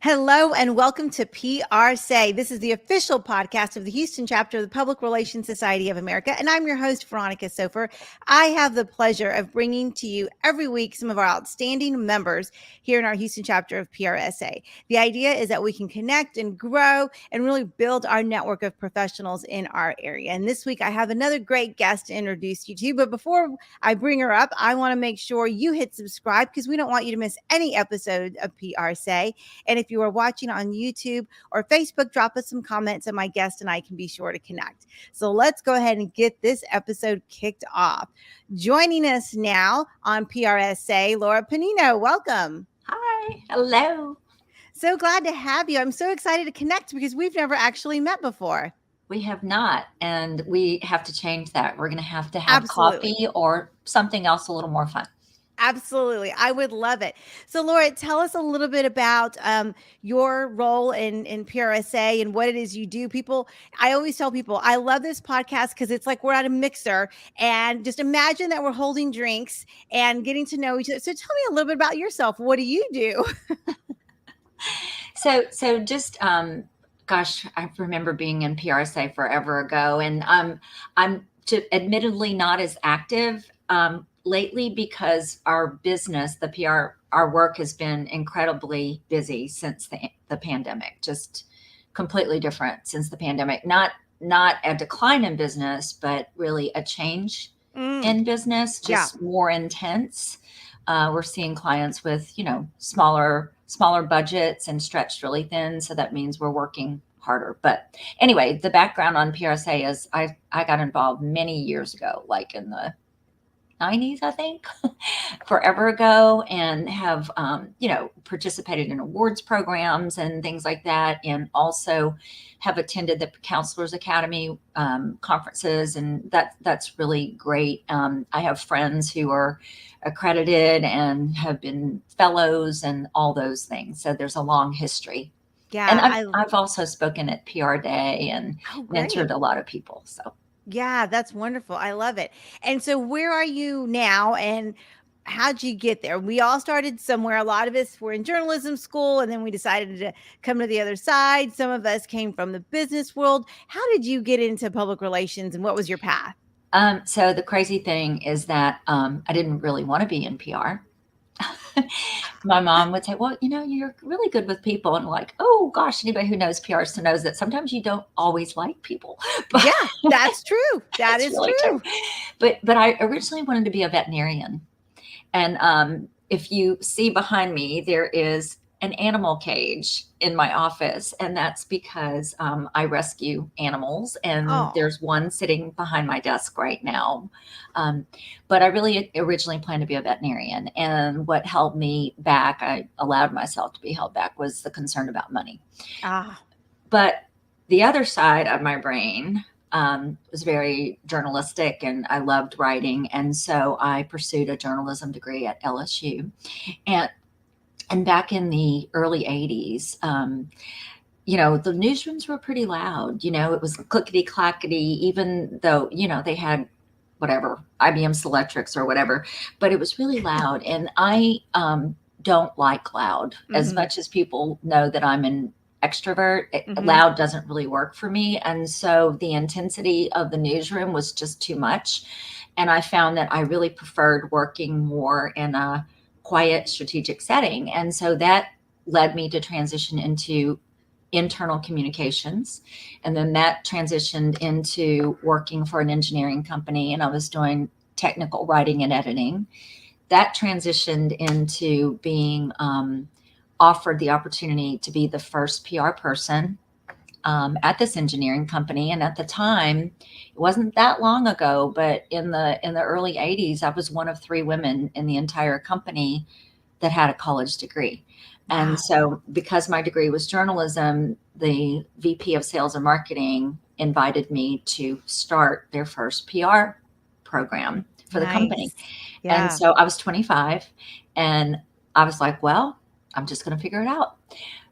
Hello and welcome to PRSay. This is the official podcast of the Houston chapter of the Public Relations Society of America, and I'm your host, Veronica Sopher. I have the pleasure of bringing to you every week some of our outstanding members here in our Houston chapter of PRSay. The idea is that we can connect and grow and really build our network of professionals in our area. And this week I have another great guest to introduce you to, but before I bring her up, I want to make sure you hit subscribe because we don't want you to miss any episode of PRSay. And if you are watching on YouTube or Facebook, drop us some comments and my guest and I can be sure to connect. So let's go ahead and get this episode kicked off. Joining us now on PRSay, Laura Pennino. Welcome. Hi. Hello. So glad to have you. I'm so excited to connect because we've never actually met before. We have not, and we have to change that. We're going to have Absolutely. coffee or something else a little more fun. Absolutely. I would love it. So, Laura, tell us a little bit about your role in PRSay and what it is you do. I always tell people, I love this podcast because it's like we're at a mixer and just imagine that we're holding drinks and getting to know each other. So tell me a little bit about yourself. What do you do? So just, gosh, I remember being in PRSA forever ago, and I'm admittedly not as active lately because our business, the PR, our work has been incredibly busy since the pandemic, just completely different since the pandemic. Not a decline in business, but really a change in business, just more intense. We're seeing clients with, smaller budgets and stretched really thin. So that means we're working harder. But anyway, the background on PRSA is I got involved many years ago, like in the 90s, I think, forever ago, and have, participated in awards programs and things like that. And also have attended the Counselors Academy conferences. And that's really great. I have friends who are accredited and have been fellows and all those things. So there's a long history. Yeah. And I've also spoken at PR Day and mentored a lot of people. So. Yeah, that's wonderful. I love it. And so where are you now and how'd you get there? We all started somewhere. A lot of us were in journalism school and then we decided to come to the other side. Some of us came from the business world. How did you get into public relations and what was your path? So the crazy thing is that I didn't really want to be in PR. My mom would say, well, you're really good with people. And like, oh gosh, anybody who knows PR knows that sometimes you don't always like people. But yeah, that's true. That is really true. But I originally wanted to be a veterinarian. And if you see behind me, there is an animal cage in my office. And that's because I rescue animals. And there's one sitting behind my desk right now. But I really originally planned to be a veterinarian. And what held me back, I allowed myself to be held back, was the concern about money. But the other side of my brain was very journalistic, and I loved writing. And so I pursued a journalism degree at LSU. And back in the early 80s, the newsrooms were pretty loud. It was clickety clackety, even though, they had whatever, IBM Selectrics or whatever, but it was really loud. And I don't like loud. As much as people know that I'm an extrovert, loud doesn't really work for me. And so the intensity of the newsroom was just too much. And I found that I really preferred working more in a quiet, strategic setting. And so that led me to transition into internal communications. And then that transitioned into working for an engineering company. And I was doing technical writing and editing. That transitioned into being offered the opportunity to be the first PR person at this engineering company. And at the time, it wasn't that long ago, but in the early 80s, I was one of 3 women in the entire company that had a college degree. Wow. And so because my degree was journalism, the VP of sales and marketing invited me to start their first PR program for the company. Yeah. And so I was 25 and I was like, well, I'm just going to figure it out.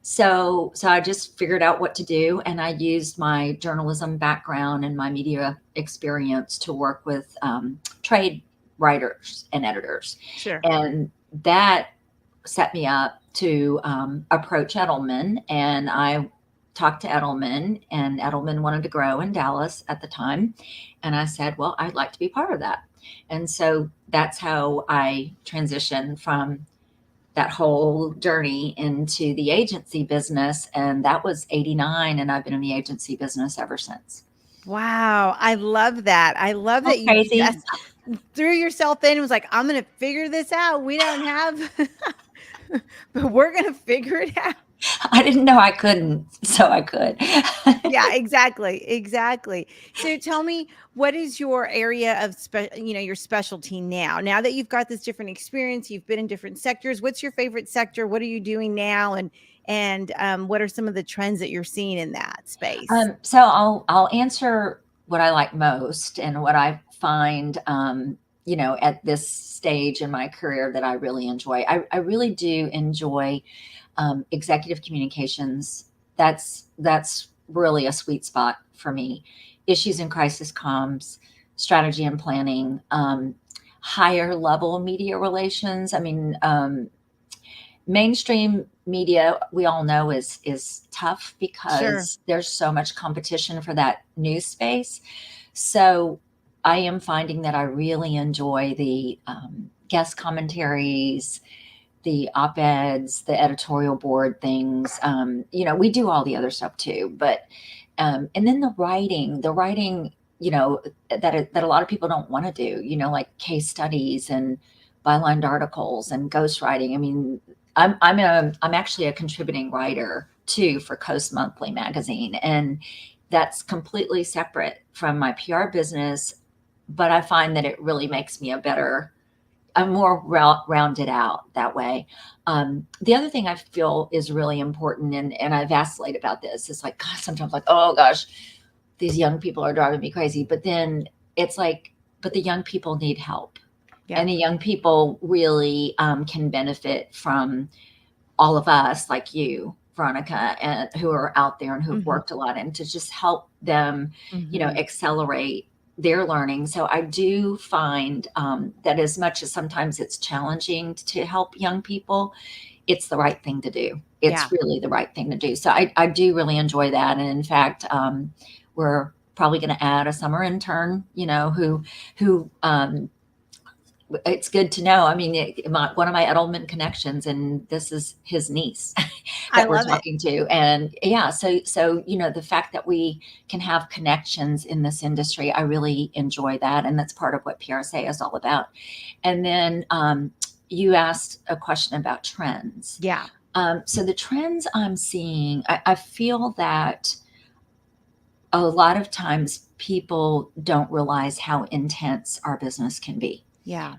So I just figured out what to do, and I used my journalism background and my media experience to work with trade writers and editors. Sure. And that set me up approach Edelman, and I talked to Edelman, and Edelman wanted to grow in Dallas at the time. And I said, well, I'd like to be part of that. And so that's how I transitioned from that whole journey into the agency business. And that was 89. And I've been in the agency business ever since. Wow. I love that. I love that you Crazy. just threw yourself in and was like, I'm going to figure this out. We don't have, but we're going to figure it out. I didn't know I couldn't, so I could. Yeah, exactly. Exactly. So tell me, what is your area of, your specialty now? Now that you've got this different experience, you've been in different sectors. What's your favorite sector? What are you doing now? And what are some of the trends that you're seeing in that space? So I'll answer what I like most and what I find, at this stage in my career that I really enjoy. I really do enjoy executive communications. That's really a sweet spot for me. Issues and crisis comms, strategy and planning, higher level media relations. I mean, mainstream media, we all know is tough because there's so much competition for that news space. So I am finding that I really enjoy the guest commentaries, the op-eds, the editorial board things. We do all the other stuff too, but and then the writing, that a lot of people don't want to do, like case studies and bylined articles and ghostwriting. I mean, I'm actually a contributing writer too for Coast Monthly magazine, and that's completely separate from my PR business. But I find that it really makes me I'm more rounded out that way. The other thing I feel is really important, and I vacillate about this, is like, God, sometimes like, oh gosh, these young people are driving me crazy. But then it's like, but the young people need help. Yeah. And the young people really can benefit from all of us, like you, Veronica, and who are out there and who've worked a lot, and to just help them, accelerate their learning. So I do find that as much as sometimes it's challenging to help young people, it's the right thing to do. It's really the right thing to do. So I do really enjoy that. And in fact, we're probably going to add a summer intern, who it's good to know. I mean, one of my Edelman connections, and this is his niece that we're talking to. And so, the fact that we can have connections in this industry, I really enjoy that. And that's part of what PRSay is all about. And then you asked a question about trends. Yeah. So the trends I'm seeing, I feel that a lot of times people don't realize how intense our business can be. Yeah.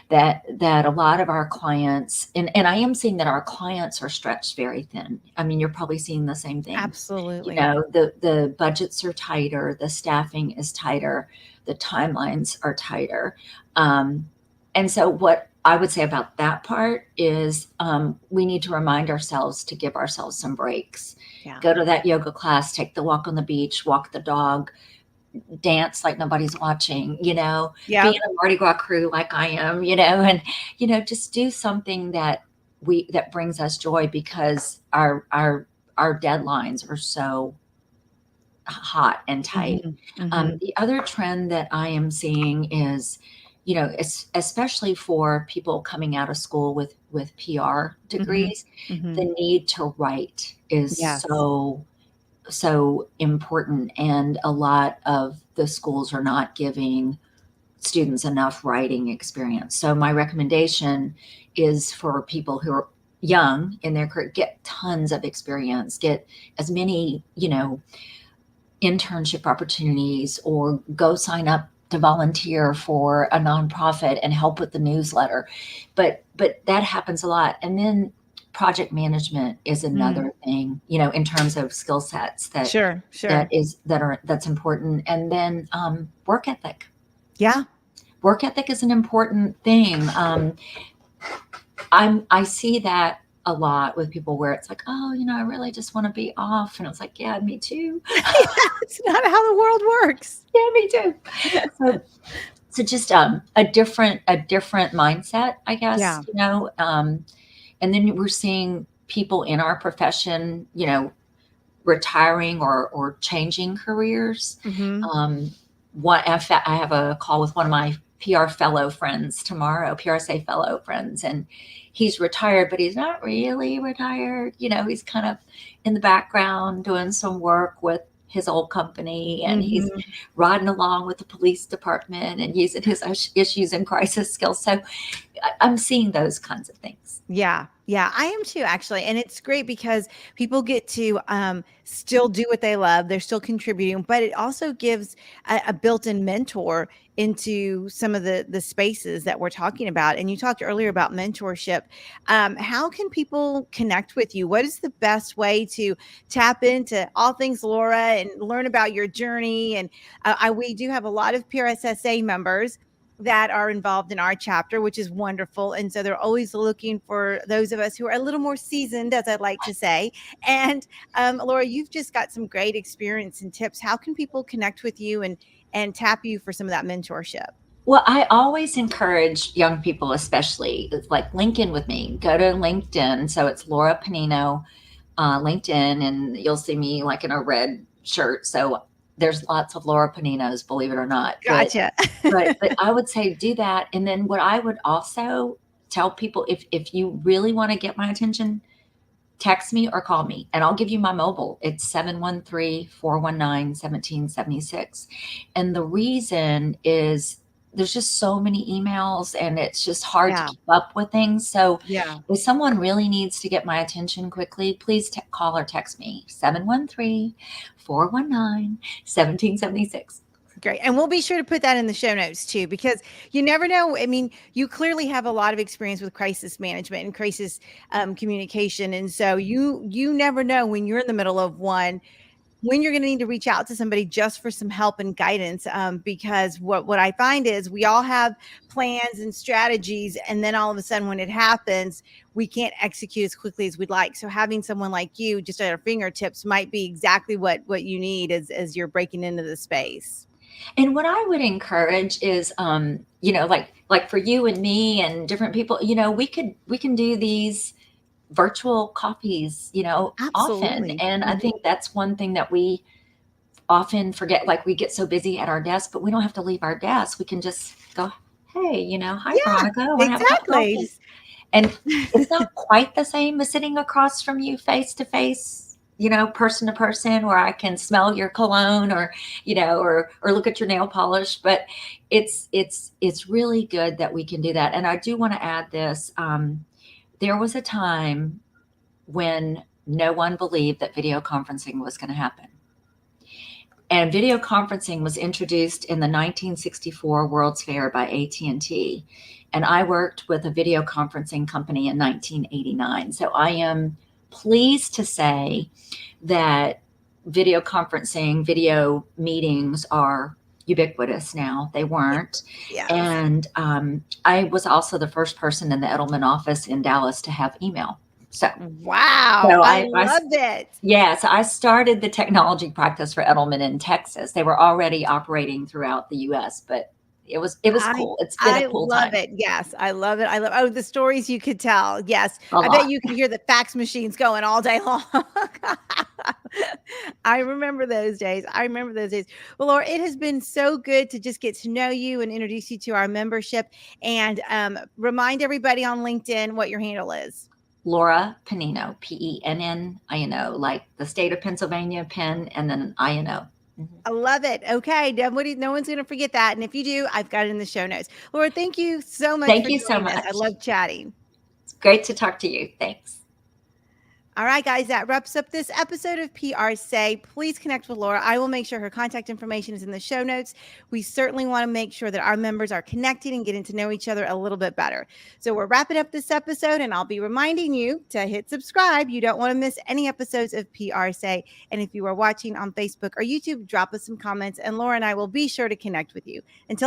That a lot of our clients, and I am seeing that our clients are stretched very thin. I mean, you're probably seeing the same thing. Absolutely. The budgets are tighter, the staffing is tighter, the timelines are tighter. And so what I would say about that part is we need to remind ourselves to give ourselves some breaks. Yeah. Go to that yoga class, take the walk on the beach, walk the dog, dance like nobody's watching, be in a Mardi Gras crew like I am, and, just do something that brings us joy, because our deadlines are so hot and tight. The other trend that I am seeing is, especially for people coming out of school with PR degrees, the need to write is so important, and a lot of the schools are not giving students enough writing experience. So my recommendation is for people who are young in their career, get tons of experience, get as many, internship opportunities, or go sign up to volunteer for a nonprofit and help with the newsletter. But that happens a lot. And then project management is another thing, in terms of skill sets that's important. And then work ethic. Yeah. Work ethic is an important thing. I see that a lot with people where it's like, oh, I really just want to be off. And it's like, yeah, me too. It's not how the world works. Yeah, me too. So just a different mindset, I guess, And then we're seeing people in our profession, retiring or changing careers. Mm-hmm. In fact, I have a call with one of my PR fellow friends tomorrow, PRSay fellow friends, and he's retired, but he's not really retired. He's kind of in the background doing some work with his old company, and he's Mm-hmm. riding along with the police department and using his issues and crisis skills. So I'm seeing those kinds of things. Yeah. Yeah, I am too, actually. And it's great because people get to still do what they love. They're still contributing, but it also gives a built-in mentor into some of the spaces that we're talking about. And you talked earlier about mentorship. How can people connect with you? What is the best way to tap into all things Laura and learn about your journey? And we do have a lot of PRSA members that are involved in our chapter, which is wonderful. And so they're always looking for those of us who are a little more seasoned, as I'd like to say. And Laura, you've just got some great experience and tips. How can people connect with you and tap you for some of that mentorship? Well, I always encourage young people, especially like link in with me. Go to LinkedIn. So it's Laura Pennino, LinkedIn, and you'll see me like in a red shirt. So there's lots of Laura Penninos, believe it or not. Gotcha. But I would say do that. And then what I would also tell people, if you really want to get my attention, text me or call me, and I'll give you my mobile. It's 713-419-1776. And the reason is there's just so many emails, and it's just hard to keep up with things. So Yeah. if someone really needs to get my attention quickly, please call or text me, 713-419-1776. Great. And we'll be sure to put that in the show notes too, because you never know. I mean, you clearly have a lot of experience with crisis management and crisis communication. And so you never know when you're in the middle of one, when you're going to need to reach out to somebody just for some help and guidance. Because what I find is we all have plans and strategies, and then all of a sudden when it happens, we can't execute as quickly as we'd like. So having someone like you just at our fingertips might be exactly what you need as you're breaking into the space. And what I would encourage is, like for you and me and different people, we can do these virtual coffees, often. Absolutely. And I think that's one thing that we often forget. Like we get so busy at our desk, but we don't have to leave our desk. We can just go, hey, hi, Veronica. Want to have a cup of coffee? And it's not quite the same as sitting across from you face to face, person to person, where I can smell your cologne or look at your nail polish. But it's really good that we can do that. And I do want to add this. There was a time when no one believed that video conferencing was going to happen. And video conferencing was introduced in the 1964 World's Fair by AT&T. And I worked with a video conferencing company in 1989. So I am pleased to say that video conferencing, video meetings are ubiquitous now. They weren't. Yes. And I was also the first person in the Edelman office in Dallas to have email. So wow, so I loved it. Yeah, so I started the technology practice for Edelman in Texas. They were already operating throughout the U.S., but it was cool. It's been a cool time. I love it. Yes, I love it. The stories you could tell. Yes, I bet you could hear the fax machines going all day long. I remember those days. Well, Laura, it has been so good to just get to know you and introduce you to our membership, and remind everybody on LinkedIn what your handle is. Laura Pennino, Pennino, like the state of Pennsylvania, Penn, and then INO. Mm-hmm. I love it. Okay. No one's going to forget that. And if you do, I've got it in the show notes. Laura, thank you so much. Thank you so much. I love chatting. It's great to talk to you. Thanks. All right, guys, that wraps up this episode of PRSay. Please connect with Laura. I will make sure her contact information is in the show notes. We certainly want to make sure that our members are connecting and getting to know each other a little bit better. So we're wrapping up this episode, and I'll be reminding you to hit subscribe. You don't want to miss any episodes of PRSay. And if you are watching on Facebook or YouTube, drop us some comments, and Laura and I will be sure to connect with you. Until